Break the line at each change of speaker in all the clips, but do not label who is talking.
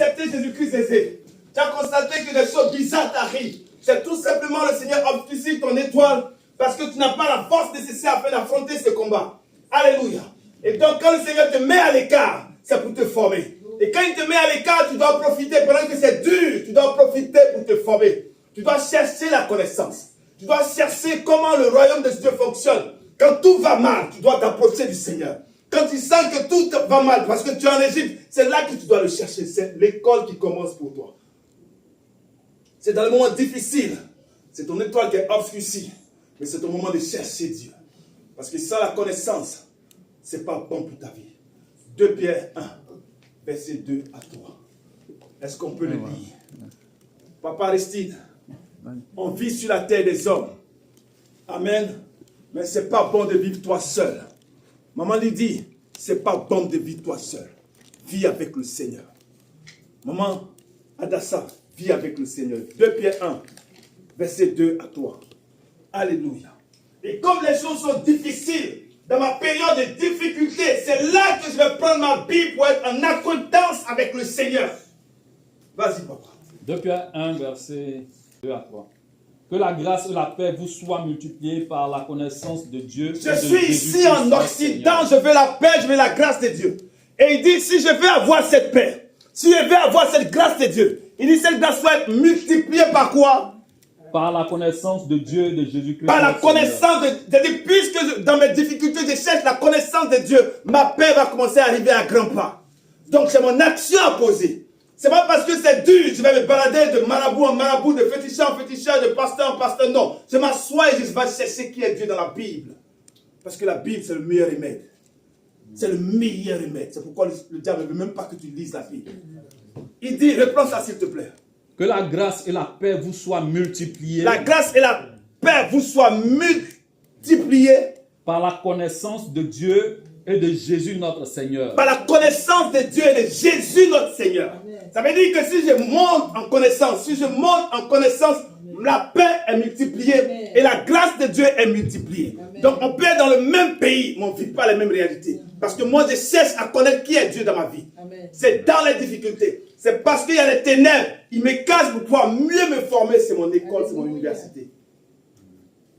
accepté Jésus-Christ aisé. Tu as constaté que des choses bizarres t'arrivent. C'est tout simplement le Seigneur obscurcit ton étoile parce que tu n'as pas la force nécessaire afin d'affronter ce combat. Alléluia. Et donc quand le Seigneur te met à l'écart, c'est pour te former. Et quand il te met à l'écart, tu dois profiter. Pendant que c'est dur, tu dois profiter pour te former. Tu dois chercher la connaissance. Tu dois chercher comment le royaume de Dieu fonctionne. Quand tout va mal, tu dois t'approcher du Seigneur. Quand tu sens que tout va mal, parce que tu es en Égypte, c'est là que tu dois le chercher. C'est l'école qui commence pour toi. C'est dans le moment difficile. C'est ton étoile qui est obscurcie. Mais c'est ton moment de chercher Dieu. Parce que sans la connaissance, ce n'est pas bon pour ta vie. 2 Pierre 1, verset 2 à 3. Est-ce qu'on peut le lire? Papa Aristide, on vit sur la terre des hommes. Amen. Mais ce n'est pas bon de vivre toi seul. Maman lui dit, ce n'est pas bon de vivre toi seul. Vis avec le Seigneur. Maman Adassa, vis avec le Seigneur. 2 Pierre 1, verset 2 à 3. Alléluia. Et comme les choses sont difficiles, dans ma période de difficulté, c'est là que je vais prendre ma Bible pour être en acquaintance avec le Seigneur. Vas-y, papa.
2 Pierre 1, verset 2 à 3. Que la grâce et la paix vous soient multipliées par la connaissance de Dieu.
Je suis ici en Occident, je veux la paix, je veux la grâce de Dieu. Et il dit, si je veux avoir cette paix, si je veux avoir cette grâce de Dieu, il dit, cette grâce doit être multipliée par quoi?
Par la connaissance de Dieu et de Jésus-Christ.
Par la connaissance de Dieu. Puisque dans mes difficultés, je cherche la connaissance de Dieu, ma paix va commencer à arriver à grands pas. Donc c'est mon action à poser. C'est pas parce que c'est dur, je vais me balader de marabout en marabout, de féticheur en féticheur, de pasteur en pasteur. Non, je m'assois et je vais chercher qui est Dieu dans la Bible. Parce que la Bible, c'est le meilleur remède. C'est le meilleur remède. C'est pourquoi le diable ne veut même pas que tu lises la Bible. Il dit, reprends ça s'il te plaît.
Que la grâce et la paix vous soient multipliées.
La grâce et la paix vous soient multipliées.
Par la connaissance de Dieu et de Jésus notre Seigneur.
Par la connaissance de Dieu et de Jésus notre Seigneur. Amen. Ça veut dire que si je monte en connaissance, la paix est multipliée. Amen. Et la grâce de Dieu est multipliée. Amen. Donc on peut être dans le même pays, mais on ne vit pas les mêmes réalités. Parce que moi je cherche à connaître qui est Dieu dans ma vie. C'est dans les difficultés. C'est parce qu'il y a les ténèbres. Il me cache pour pouvoir mieux me former. C'est mon école, c'est mon université.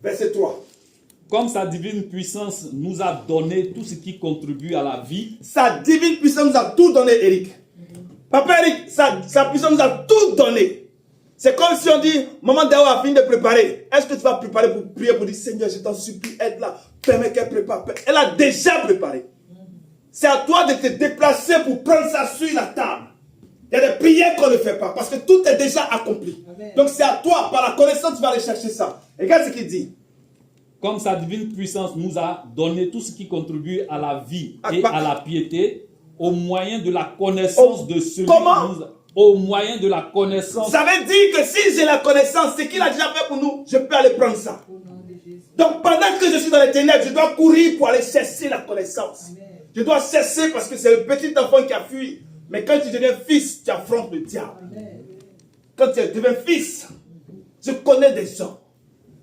Verset 3.
Comme sa divine puissance nous a donné tout ce qui contribue à la vie.
Sa divine puissance nous a tout donné, Eric. Papa Eric, sa puissance nous a tout donné. C'est comme si on dit, maman Dao a fini de préparer. Est-ce que tu vas préparer pour prier, pour dire, Seigneur, je t'en supplie, aide-la. Permets qu'elle prépare. Elle a déjà préparé. C'est à toi de te déplacer pour prendre ça sur la table. Il y a des prières qu'on ne fait pas parce que tout est déjà accompli. Amen. Donc c'est à toi, par la connaissance, tu vas aller chercher ça. Regarde ce qu'il dit.
Comme sa divine puissance nous a donné tout ce qui contribue à la vie et à la piété, au moyen de la connaissance de celui qui nous a... Au moyen de la connaissance.
Ça veut dire que si j'ai la connaissance, ce qu'il a déjà fait pour nous, je peux aller prendre ça. Donc pendant que je suis dans les ténèbres, je dois courir pour aller chercher la connaissance. Amen. Je dois chercher parce que c'est le petit enfant qui a fui. Mais quand tu deviens fils, tu affrontes le diable. Amen. Quand tu deviens fils, je connais des gens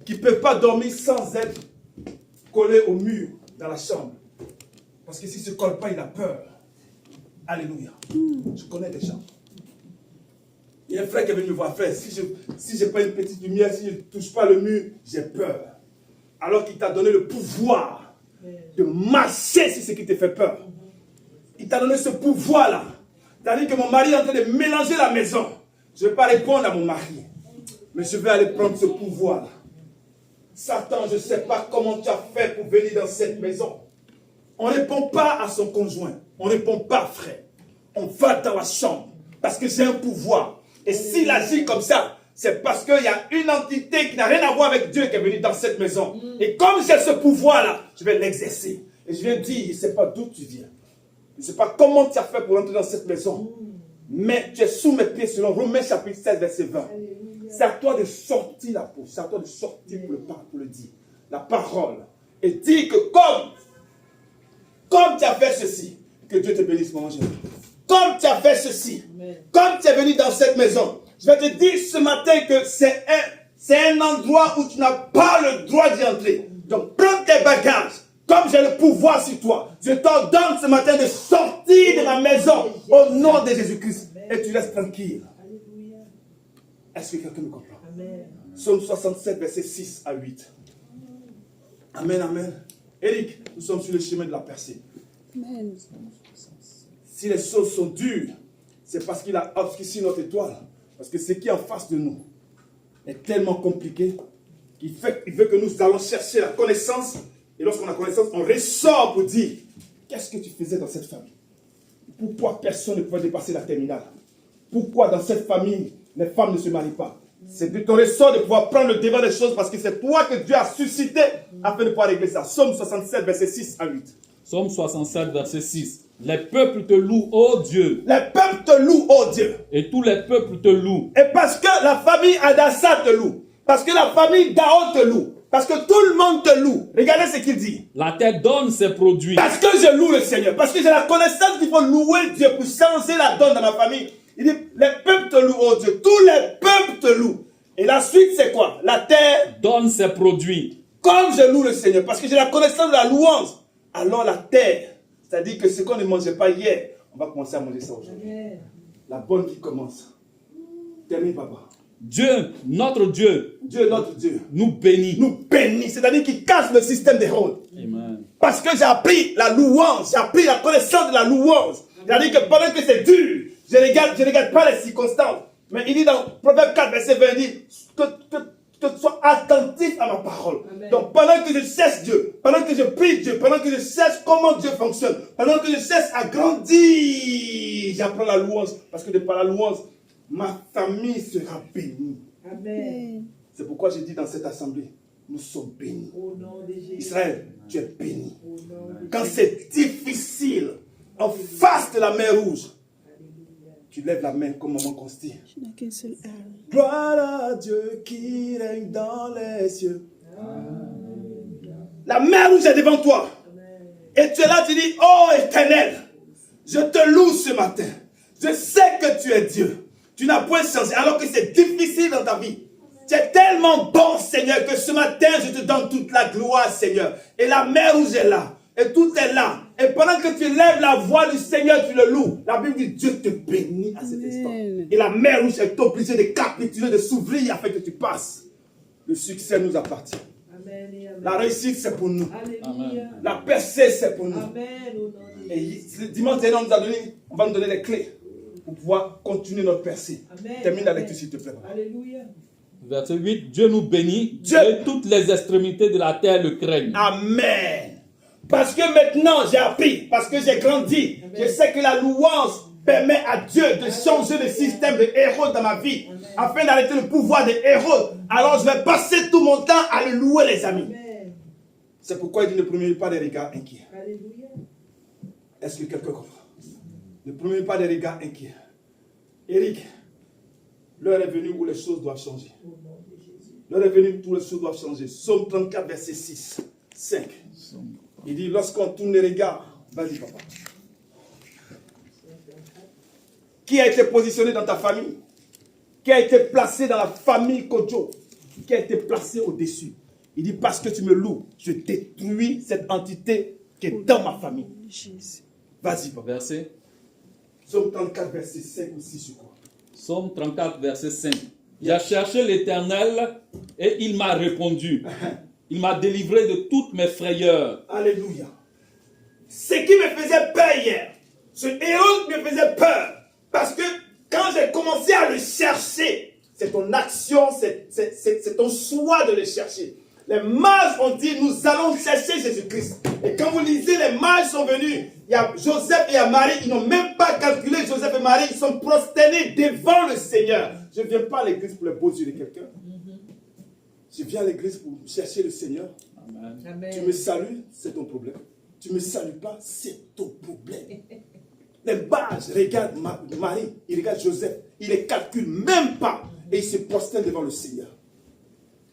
qui ne peuvent pas dormir sans être collés au mur dans la chambre. Parce que s'il ne se colle pas, il a peur. Alléluia. Je connais des gens. Il y a un frère qui est venu me voir, frère, si je prends une petite lumière, si je ne touche pas le mur, j'ai peur. Alors qu'il t'a donné le pouvoir de marcher sur ce qui te fait peur. Il t'a donné ce pouvoir-là. C'est-à-dire que mon mari est en train de mélanger la maison. Je ne vais pas répondre à mon mari. Mais je vais aller prendre ce pouvoir-là. Satan, je ne sais pas comment tu as fait pour venir dans cette maison. On ne répond pas à son conjoint. On ne répond pas, frère. On va dans la chambre. Parce que j'ai un pouvoir. Et s'il agit comme ça, c'est parce qu'il y a une entité qui n'a rien à voir avec Dieu qui est venue dans cette maison. Et comme j'ai ce pouvoir-là, je vais l'exercer. Et je viens dire, je ne sais pas d'où tu viens. Je ne sais pas comment tu as fait pour entrer dans cette maison. Mais tu es sous mes pieds selon Romains chapitre 16, verset 20. C'est à toi de sortir la peau. C'est à toi de sortir pour le dire. La parole. Et dire que comme tu as fait ceci, que Dieu te bénisse, mon ange. Comme tu as fait ceci, comme tu es venu dans cette maison, je vais te dire ce matin que c'est un endroit où tu n'as pas le droit d'y entrer. Donc prends tes bagages, Comme j'ai le pouvoir sur toi, je t'ordonne ce matin de sortir de ma maison au nom de Jésus-Christ. Et tu restes tranquille. Est-ce que quelqu'un me comprend? Psaume 67, versets 6 à 8. Amen, amen. Eric, nous sommes sur le chemin de la percée.
Amen.
Si les choses sont dures, c'est parce qu'il a obscurci notre étoile. Parce que ce qui est en face de nous est tellement compliqué qu'il veut que nous allons chercher la connaissance. Et lorsqu'on a connaissance, on ressort pour dire, qu'est-ce que tu faisais dans cette famille? Pourquoi personne ne pouvait dépasser la terminale? Pourquoi dans cette famille, les femmes ne se marient pas? C'est de ton ressort de pouvoir prendre le devant des choses parce que c'est toi que Dieu a suscité afin de pouvoir régler ça. Psaume 67, verset 6 à 8.
Psaume 67, verset 6. Les peuples te louent, ô Dieu.
Les peuples te louent, ô Dieu.
Et tous les peuples te louent.
Et parce que la famille Adassa te loue. Parce que la famille Dao te loue. Parce que tout le monde te loue. Regardez ce qu'il dit.
La terre donne ses produits.
Parce que je loue le Seigneur. Parce que j'ai la connaissance qu'il faut louer Dieu pour changer la donne dans ma famille. Il dit, les peuples te louent, oh Dieu. Tous les peuples te louent. Et la suite, c'est quoi? La terre
donne ses produits.
Comme je loue le Seigneur. Parce que j'ai la connaissance de la louange. Alors la terre, c'est-à-dire que ce qu'on ne mangeait pas hier, on va commencer à manger ça aujourd'hui. La bonne vie commence. Termine, papa.
Dieu, notre Dieu,
notre Dieu,
nous bénit.
Nous bénit, c'est-à-dire qu'il casse le système des rôles.
Amen.
Parce que j'ai appris la louange, j'ai appris la connaissance de la louange. C'est-à-dire que pendant que c'est dur, je ne regarde pas les circonstances. Mais il dit dans Proverbe 4, verset 20, il dit que tu sois attentif à ma parole. Amen. Donc pendant que je cherche Dieu, pendant que je prie Dieu, pendant que je cherche comment Dieu fonctionne, pendant que je cherche à grandir, j'apprends la louange. Parce que de par la louange, ma famille sera bénie. Amen. C'est pourquoi j'ai dit dans cette assemblée, nous sommes bénis. Au nom de Jésus. Israël, tu es béni. Quand c'est difficile, en face de la mer rouge, tu lèves la main comme maman Consti. Gloire à Dieu qui règne dans les cieux. La mer rouge est devant toi. Et tu es là, tu dis, oh Éternel, je te loue ce matin. Je sais que tu es Dieu. Tu n'as point changé, alors que c'est difficile dans ta vie. Tu es tellement bon, Seigneur, que ce matin, je te donne toute la gloire, Seigneur. Et la mer rouge est là. Et tout est là. Et pendant que tu lèves la voix du Seigneur, tu le loues. La Bible dit, Dieu te bénit à cet instant. Et la mer rouge est obligée de capituler, de s'ouvrir afin que tu passes. Le succès nous appartient. Amen. La réussite, c'est pour nous. Amen. La percée, c'est pour nous. Amen. Et le dimanche dernier, on va nous donner les clés pour pouvoir continuer notre percée. Amen. Termine la lecture, s'il te plaît. Alléluia.
Verset 8, Dieu nous bénit, et toutes les extrémités de la terre le craignent.
Amen. Parce que maintenant j'ai appris, parce que j'ai grandi, amen, je sais que la louange permet à Dieu de changer le système de héros dans ma vie, amen, afin d'arrêter le pouvoir des héros. Alors je vais passer tout mon temps à le louer, les amis. Amen. C'est pourquoi il dit ne prenez pas des regards inquiets. Alléluia. Est-ce que quelqu'un comprend? Ne prenez pas des regards inquiets. Eric, l'heure est venue où les choses doivent changer. L'heure est venue où les choses doivent changer. Psaume 34, verset 6, 5. Il dit, lorsqu'on tourne les regards, vas-y papa. Qui a été positionné dans ta famille? Qui a été placé dans la famille Kodjo? Qui a été placé au-dessus? Il dit, parce que tu me loues, je détruis cette entité qui est dans ma famille. Vas-y papa.
Verset.
Psaume 34, verset 5 ou 6, je crois.
Psaume 34, verset 5. J'ai cherché l'Éternel et il m'a répondu. Il m'a délivré de toutes mes frayeurs.
Alléluia. Ce qui me faisait peur hier, ce héros me faisait peur. Parce que quand j'ai commencé à le chercher, c'est ton action, c'est ton choix de le chercher. Les mages ont dit, nous allons chercher Jésus-Christ. Et quand vous lisez, les mages sont venus. Il y a Joseph et il y a Marie, ils n'ont même pas calculé Joseph et Marie, ils sont prosternés devant le Seigneur. Je ne viens pas à l'église pour les beaux yeux de quelqu'un. Je viens à l'église pour chercher le Seigneur. Amen. Tu me salues, c'est ton problème. Tu ne me salues pas, c'est ton problème. Les mages regardent Marie, ils regardent Joseph, ils ne les calculent même pas et ils se prosternent devant le Seigneur.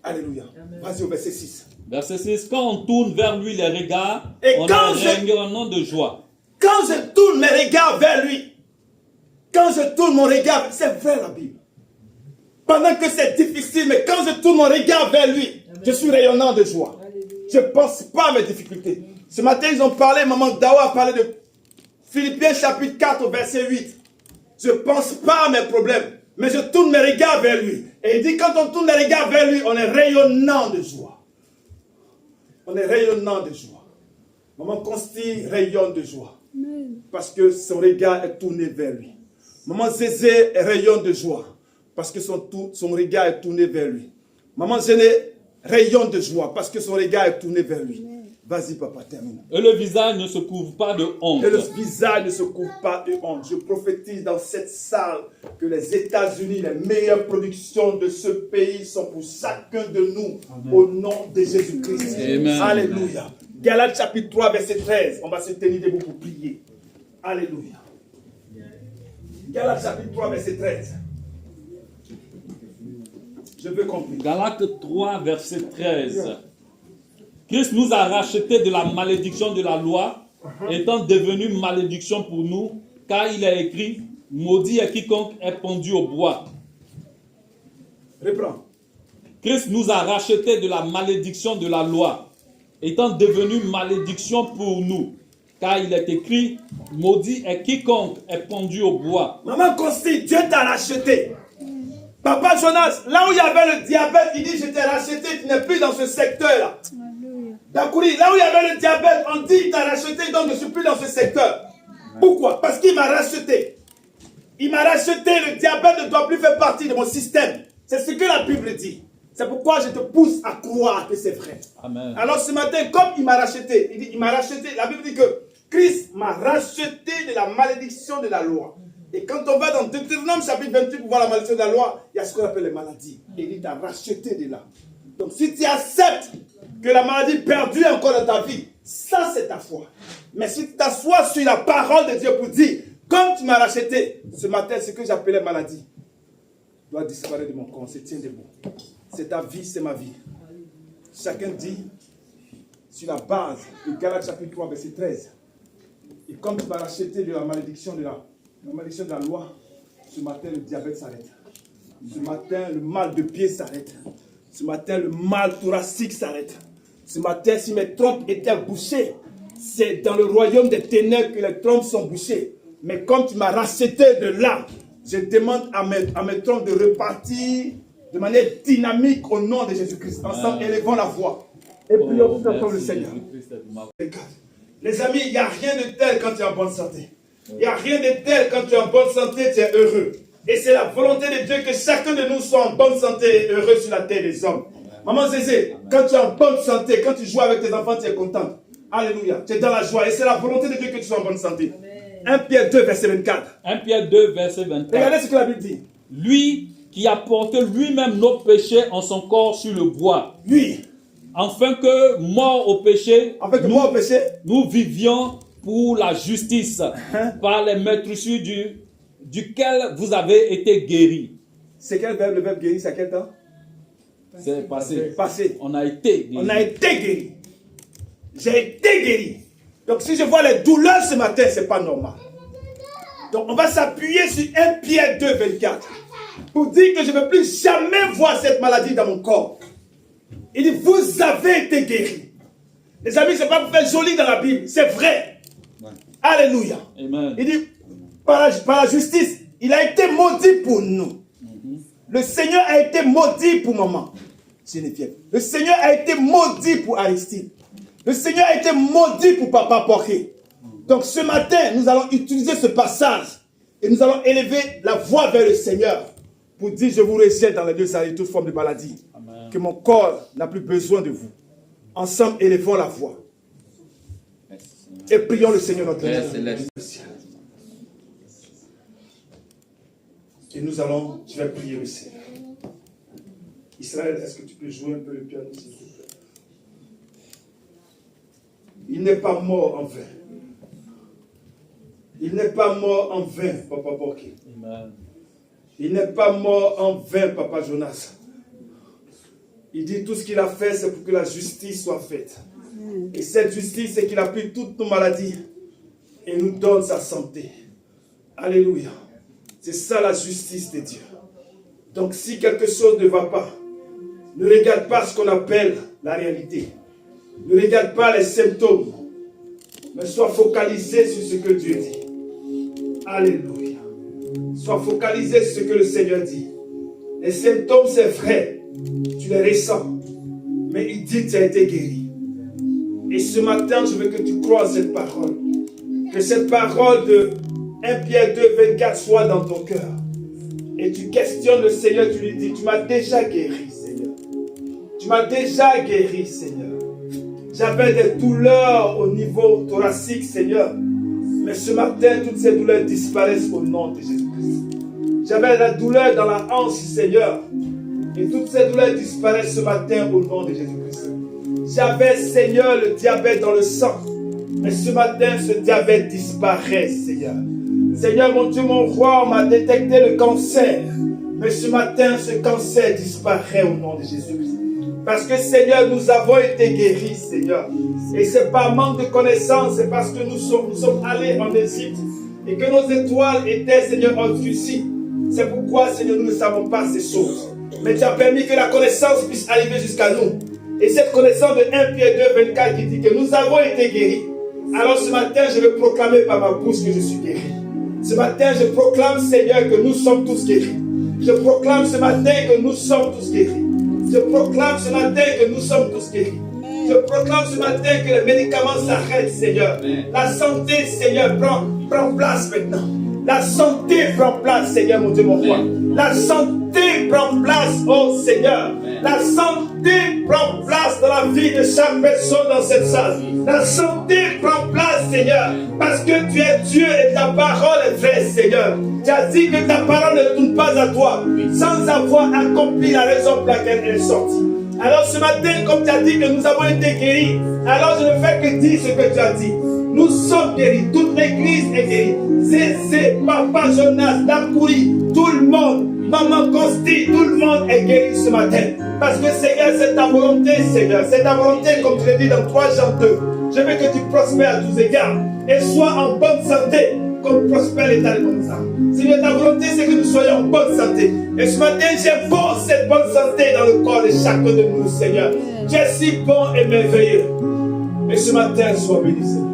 Alléluia. Vas-y au verset 6.
Verset 6. Quand on tourne vers lui les regards,
et
on a un nom de joie.
Quand je tourne mes regards vers lui, quand je tourne mon regard, c'est vrai la Bible. Pendant que c'est difficile, mais quand je tourne mon regard vers lui, je suis rayonnant de joie. Je ne pense pas à mes difficultés. Ce matin, ils ont parlé, maman Dawa a parlé de Philippiens chapitre 4, verset 8. Je ne pense pas à mes problèmes, mais je tourne mes regards vers lui. Et il dit, quand on tourne les regards vers lui, on est rayonnant de joie. On est rayonnant de joie. Maman Consti rayonne de joie. Parce que son regard est tourné vers lui. Maman Zézé rayonne de joie. Parce que son regard est tourné vers lui. Maman Zéné rayonne de joie. Parce que son regard est tourné vers lui. Vas-y, papa, termine.
Et le visage ne se couvre pas de honte.
Et le visage ne se couvre pas de honte. Je prophétise dans cette salle que les États-Unis, les meilleures productions de ce pays sont pour chacun de nous. Amen. Au nom de Jésus-Christ. Alléluia. Galates chapitre 3, verset 13. On va se tenir debout pour prier. Alléluia. Galates chapitre 3, verset 13. Je veux comprendre.
Galates 3, verset 13. Christ nous a rachetés de la malédiction de la loi, étant devenu malédiction pour nous, car il est écrit, maudit est quiconque est pendu au bois.
Reprends.
Christ nous a rachetés de la malédiction de la loi, étant devenu malédiction pour nous, car il est écrit, maudit est quiconque est pendu au bois.
Maman Consti, Dieu t'a racheté. Papa Jonas, là où il y avait le diabète, il dit, je t'ai racheté, tu n'es plus dans ce secteur-là. Dakouri, là où il y avait le diabète, on dit, il t'a racheté, donc je ne suis plus dans ce secteur. Pourquoi? Parce qu'il m'a racheté. Il m'a racheté, le diabète ne doit plus faire partie de mon système. C'est ce que la Bible dit. C'est pourquoi je te pousse à croire que c'est vrai.
Amen.
Alors ce matin, comme il m'a racheté, il dit, il m'a racheté, la Bible dit que Christ m'a racheté de la malédiction de la loi. Et quand on va dans Deutéronome chapitre 28 pour voir la malédiction de la loi, il y a ce qu'on appelle les maladies. Et il dit, t'a racheté de là. Donc si tu acceptes que la maladie perdure encore dans ta vie, ça c'est ta foi. Mais si tu t'assois sur la parole de Dieu pour dire, comme tu m'as racheté, ce matin, ce que j'appelais maladie doit disparaître de mon corps. On se tient debout. C'est ta vie, c'est ma vie. Chacun dit, sur la base de Galates chapitre 3, verset 13, et comme tu m'as racheté de la malédiction de la loi, ce matin le diabète s'arrête. Ce matin le mal de pied s'arrête. Ce matin le mal thoracique s'arrête. Ce matin, si mes trompes étaient bouchées, c'est dans le royaume des ténèbres que les trompes sont bouchées. Mais comme tu m'as racheté de là, je demande à mes trompes de repartir de manière dynamique au nom de Jésus-Christ. Ensemble, élevons la voix. Et prions tout ensemble le Seigneur. Les amis, il n'y a rien de tel quand tu es en bonne santé. Il n'y a rien de tel quand tu es en bonne santé, tu es heureux. Et c'est la volonté de Dieu que chacun de nous soit en bonne santé et heureux sur la terre des hommes. Maman Zézé, quand tu es en bonne santé, quand tu joues avec tes enfants, tu es contente. Alléluia. Tu es dans la joie. Et c'est la volonté de Dieu que tu sois en bonne santé. Amen. 1 Pierre 2, verset 24.
1 Pierre 2, verset 24.
Regardez ce que la Bible dit.
Lui qui a porté lui-même nos péchés en son corps sur le bois.
Lui.
Afin que, mort au péché, nous vivions pour la justice, par les meurtrissures duquel vous avez été guéris.
C'est quel verbe, le verbe guéri, c'est à quel temps?
C'est passé.
Passé.
On a été guéri.
On a été guéri. J'ai été guéri. Donc si je vois les douleurs ce matin, ce n'est pas normal. Donc on va s'appuyer sur 1 Pierre 2, 24. Pour dire que je ne veux plus jamais voir cette maladie dans mon corps. Il dit, vous avez été guéris. Les amis, ce n'est pas pour faire joli dans la Bible. C'est vrai. Ouais. Alléluia.
Amen.
Il dit, par la justice, il a été maudit pour nous. Le Seigneur a été maudit pour maman Geneviève. Le Seigneur a été maudit pour Aristide. Le Seigneur a été maudit pour papa Porqué. Donc ce matin, nous allons utiliser ce passage et nous allons élever la voix vers le Seigneur pour dire, je vous rejette dans les lieux sacrés toute forme de maladie. Amen. Que mon corps n'a plus besoin de vous. Ensemble, élevons la voix. Et prions le Seigneur notre Dieu. Et nous allons, je vais prier le Seigneur. Israël, est-ce que tu peux jouer un peu le piano, s'il te plaît? Il n'est pas mort en vain. Il n'est pas mort en vain, Papa Porqué. Il n'est pas mort en vain, Papa Jonas. Il dit tout ce qu'il a fait, c'est pour que la justice soit faite. Et cette justice, c'est qu'il a pris toutes nos maladies et nous donne sa santé. Alléluia. C'est ça la justice de Dieu. Donc si quelque chose ne va pas, ne regarde pas ce qu'on appelle la réalité. Ne regarde pas les symptômes. mais sois focalisé sur ce que Dieu dit. Alléluia. Sois focalisé sur ce que le Seigneur dit. Les symptômes, c'est vrai, tu les ressens, mais il dit que tu as été guéri. Et ce matin, je veux que tu crois cette parole. Que cette parole de 1 Pierre 2, 24 soit dans ton cœur. Et tu questionnes le Seigneur, tu lui dis, tu m'as déjà guéri, Seigneur. Tu m'as déjà guéri, Seigneur. J'avais des douleurs au niveau thoracique, Seigneur. Mais ce matin, toutes ces douleurs disparaissent au nom de Jésus-Christ. J'avais la douleur dans la hanche, Seigneur. Et toutes ces douleurs disparaissent ce matin au nom de Jésus-Christ. J'avais, Seigneur, le diabète dans le sang. Mais ce matin, ce diabète disparaît, Seigneur. Seigneur, mon Dieu, mon roi, on m'a détecté le cancer. Mais ce matin, ce cancer disparaît au nom de Jésus-Christ. Parce que, Seigneur, nous avons été guéris, Seigneur. Et ce n'est pas manque de connaissance, c'est parce que nous sommes allés en Égypte et que nos étoiles étaient, Seigneur, obscurcies. C'est pourquoi, Seigneur, nous ne savons pas ces choses. Mais tu as permis que la connaissance puisse arriver jusqu'à nous. Et cette connaissance de 1 Pierre 2, 24 qui dit que nous avons été guéris. Alors ce matin, je vais proclamer par ma bouche que je suis guéri. Ce matin, je proclame, Seigneur, que nous sommes tous guéris. Je proclame ce matin que nous sommes tous guéris. Je proclame ce matin que nous sommes tous guéris. Je proclame ce matin que les médicaments s'arrêtent, Seigneur. La santé, Seigneur, prend place maintenant. La santé prend place, Seigneur, mon Dieu, mon roi. La santé prend place, oh Seigneur. La santé prend place dans la vie de chaque personne dans cette salle. La santé prend place, Seigneur, parce que tu es Dieu et ta parole est vraie, Seigneur. Tu as dit que ta parole ne tourne pas à toi sans avoir accompli la raison pour laquelle elle est sortie. Alors ce matin, comme tu as dit que nous avons été guéris, alors je ne fais que dire ce que tu as dit. Nous sommes guéris, toute l'église est guérie. Zézé, Papa Jonas, Dakouri, tout le monde, Maman Costi, tout le monde est guéri ce matin. Parce que Seigneur, c'est ta volonté, Seigneur. C'est ta volonté, comme tu l'as dit dans 3 Jean 2. Je veux que tu prospères à tous égards et sois en bonne santé, comme prospère l'état de ton âme. Seigneur, ta volonté, c'est que nous soyons en bonne santé. Et ce matin, j'impose cette bonne santé dans le corps de chacun de nous, Seigneur. Tu es si bon et merveilleux. Et ce matin, sois béni, Seigneur.